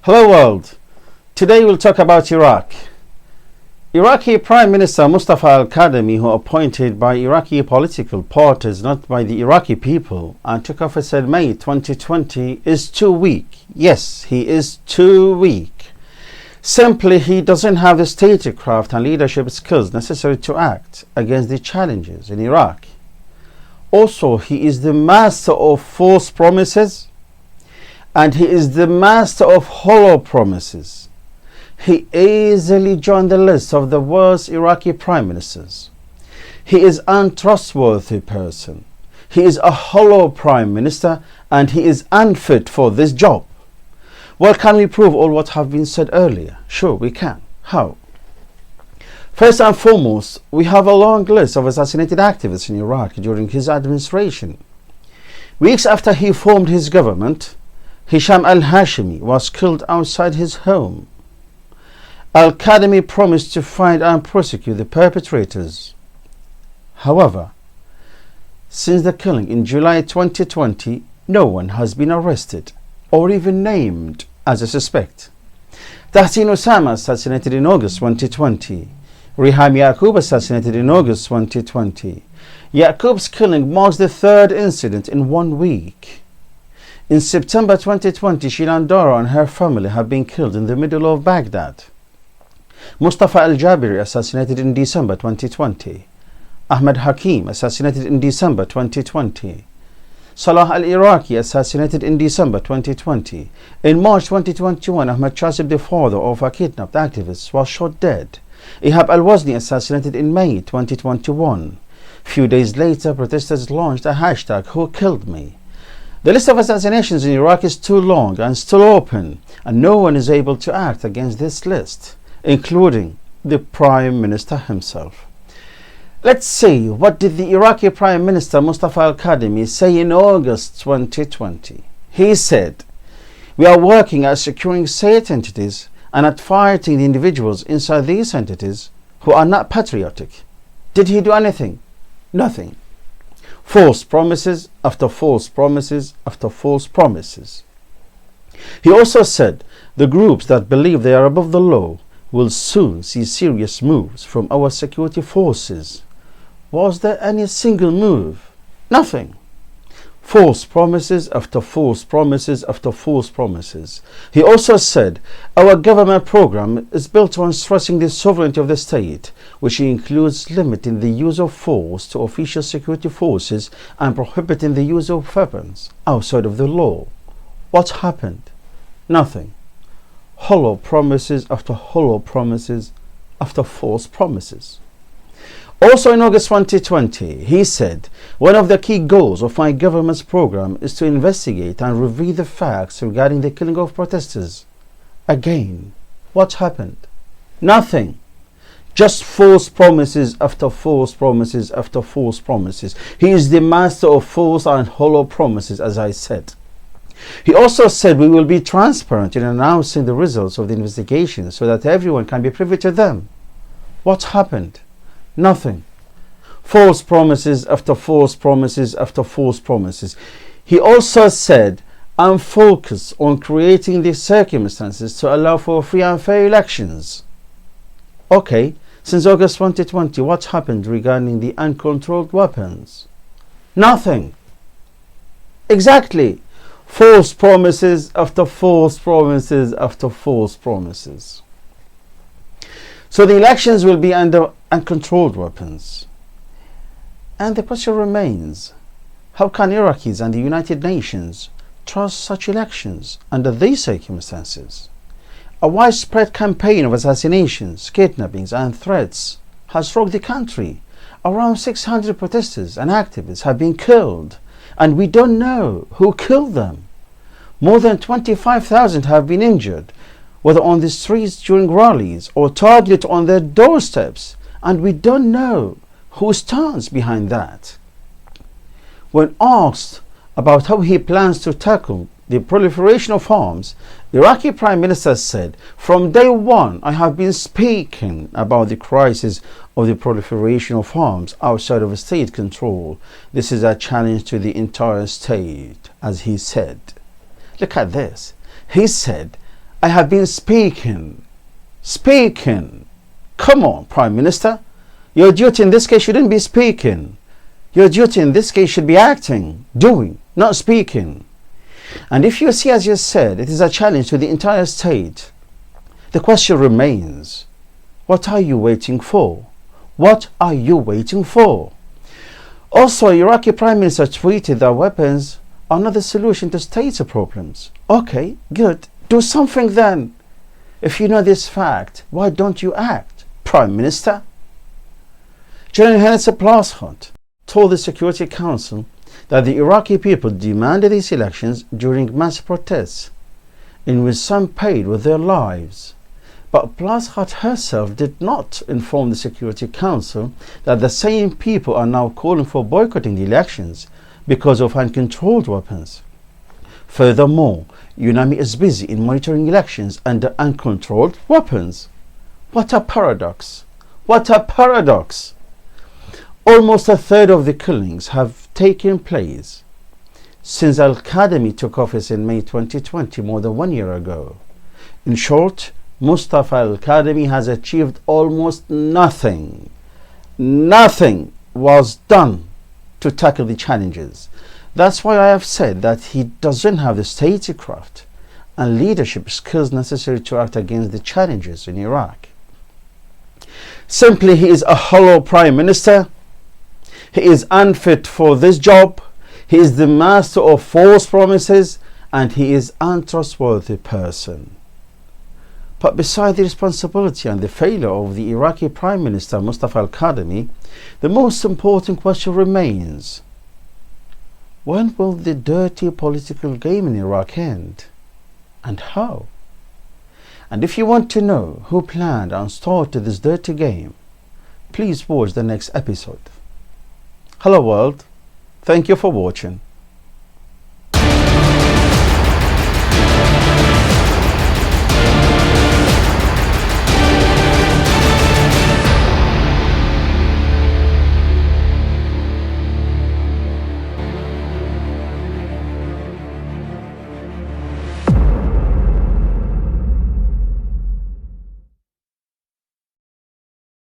Hello world, today we'll talk about Iraq. Iraqi Prime Minister Mustafa al-Kadhimi, who appointed by Iraqi political parties, not by the Iraqi people, and took office in May 2020, is too weak. Yes, he is too weak. Simply, he doesn't have the statecraft and leadership skills necessary to act against the challenges in Iraq. Also, he is the master of false promises, and he is the master of hollow promises. He easily joined the list of the worst Iraqi prime ministers. He is an untrustworthy person. He is a hollow prime minister, and he is unfit for this job. Well, can we prove all what have been said earlier? Sure, we can. How? First and foremost, we have a long list of assassinated activists in Iraq during his administration. Weeks after he formed his government, Hisham al-Hashimi was killed outside his home. Al-Kadhimi promised to find and prosecute the perpetrators. However, since the killing in July 2020, no one has been arrested or even named as a suspect. Tahsin Osama assassinated in August 2020. Riham Yaqub assassinated in August 2020. Yaqub's killing marks the third incident in 1 week. In September 2020, Shilan Dara and her family have been killed in the middle of Baghdad. Mustafa al-Jabiri assassinated in December 2020. Ahmed Hakim assassinated in December 2020. Salah al-Iraqi assassinated in December 2020. In March 2021, Ahmed Chasib, the father of a kidnapped activist, was shot dead. Ihab al-Wazni assassinated in May 2021. Few days later, protesters launched a hashtag, "Who Killed Me?" The list of assassinations in Iraq is too long and still open, and no one is able to act against this list, including the Prime Minister himself. Let's see, what did the Iraqi Prime Minister Mustafa al-Kadhimi say in August 2020? He said, "We are working at securing state entities and at fighting the individuals inside these entities who are not patriotic." Did he do anything? Nothing. False promises after false promises after false promises. He also said the groups that believe they are above the law will soon see serious moves from our security forces. Was there any single move? Nothing. False promises after false promises after false promises. He also said our government program is built on stressing the sovereignty of the state, which includes limiting the use of force to official security forces and prohibiting the use of weapons outside of the law. What happened? Nothing. Hollow promises after hollow promises after false promises. Also in August 2020, he said, "One of the key goals of my government's program is to investigate and reveal the facts regarding the killing of protesters." Again, what happened? Nothing. Just false promises after false promises after false promises. He is the master of false and hollow promises, as I said. He also said we will be transparent in announcing the results of the investigation so that everyone can be privy to them. What happened? Nothing. False promises after false promises after false promises. He also said, "I'm focused on creating the circumstances to allow for free and fair elections." Okay, since August 2020, what happened regarding the uncontrolled weapons? Nothing. Exactly. False promises after false promises after false promises. So the elections will be under uncontrolled weapons. And the question remains, how can Iraqis and the United Nations trust such elections under these circumstances? A widespread campaign of assassinations, kidnappings and threats has rocked the country. Around 600 protesters and activists have been killed, and we don't know who killed them. More than 25,000 have been injured, whether on the streets during rallies or targeted on their doorsteps, and we don't know who stands behind that. When asked about how he plans to tackle the proliferation of arms, the Iraqi Prime Minister said, "From day one, I have been speaking about the crisis of the proliferation of arms outside of state control. This is a challenge to the entire state," as he said. Look at this. He said, I have been speaking. Come on, Prime Minister. Your duty in this case shouldn't be speaking. Your duty in this case should be acting, doing, not speaking. And if you see, as you said, it is a challenge to the entire state, the question remains, what are you waiting for? What are you waiting for? Also, Iraqi Prime Minister tweeted that weapons are not the solution to state problems. Okay, good. Do something then. If you know this fact, why don't you act, Prime Minister? General Hennessy Plaskhot told the Security Council that the Iraqi people demanded these elections during mass protests, in which some paid with their lives. But Plaskhot herself did not inform the Security Council that the same people are now calling for boycotting the elections because of uncontrolled weapons. Furthermore, UNAMI is busy in monitoring elections under uncontrolled weapons. What a paradox! What a paradox! Almost a third of the killings have taken place since Al-Qadami took office in May 2020, more than 1 year ago. In short, Mustafa Al-Qadami has achieved almost nothing. Nothing was done to tackle the challenges. That's why I have said that he doesn't have the statecraft and leadership skills necessary to act against the challenges in Iraq. Simply, he is a hollow prime minister. He is unfit for this job. He is the master of false promises, and he is an untrustworthy person. But beside the responsibility and the failure of the Iraqi Prime Minister Mustafa Al-Qadami, the most important question remains: when will the dirty political game in Iraq end? And how? And if you want to know who planned and started this dirty game, please watch the next episode. Hello world, thank you for watching.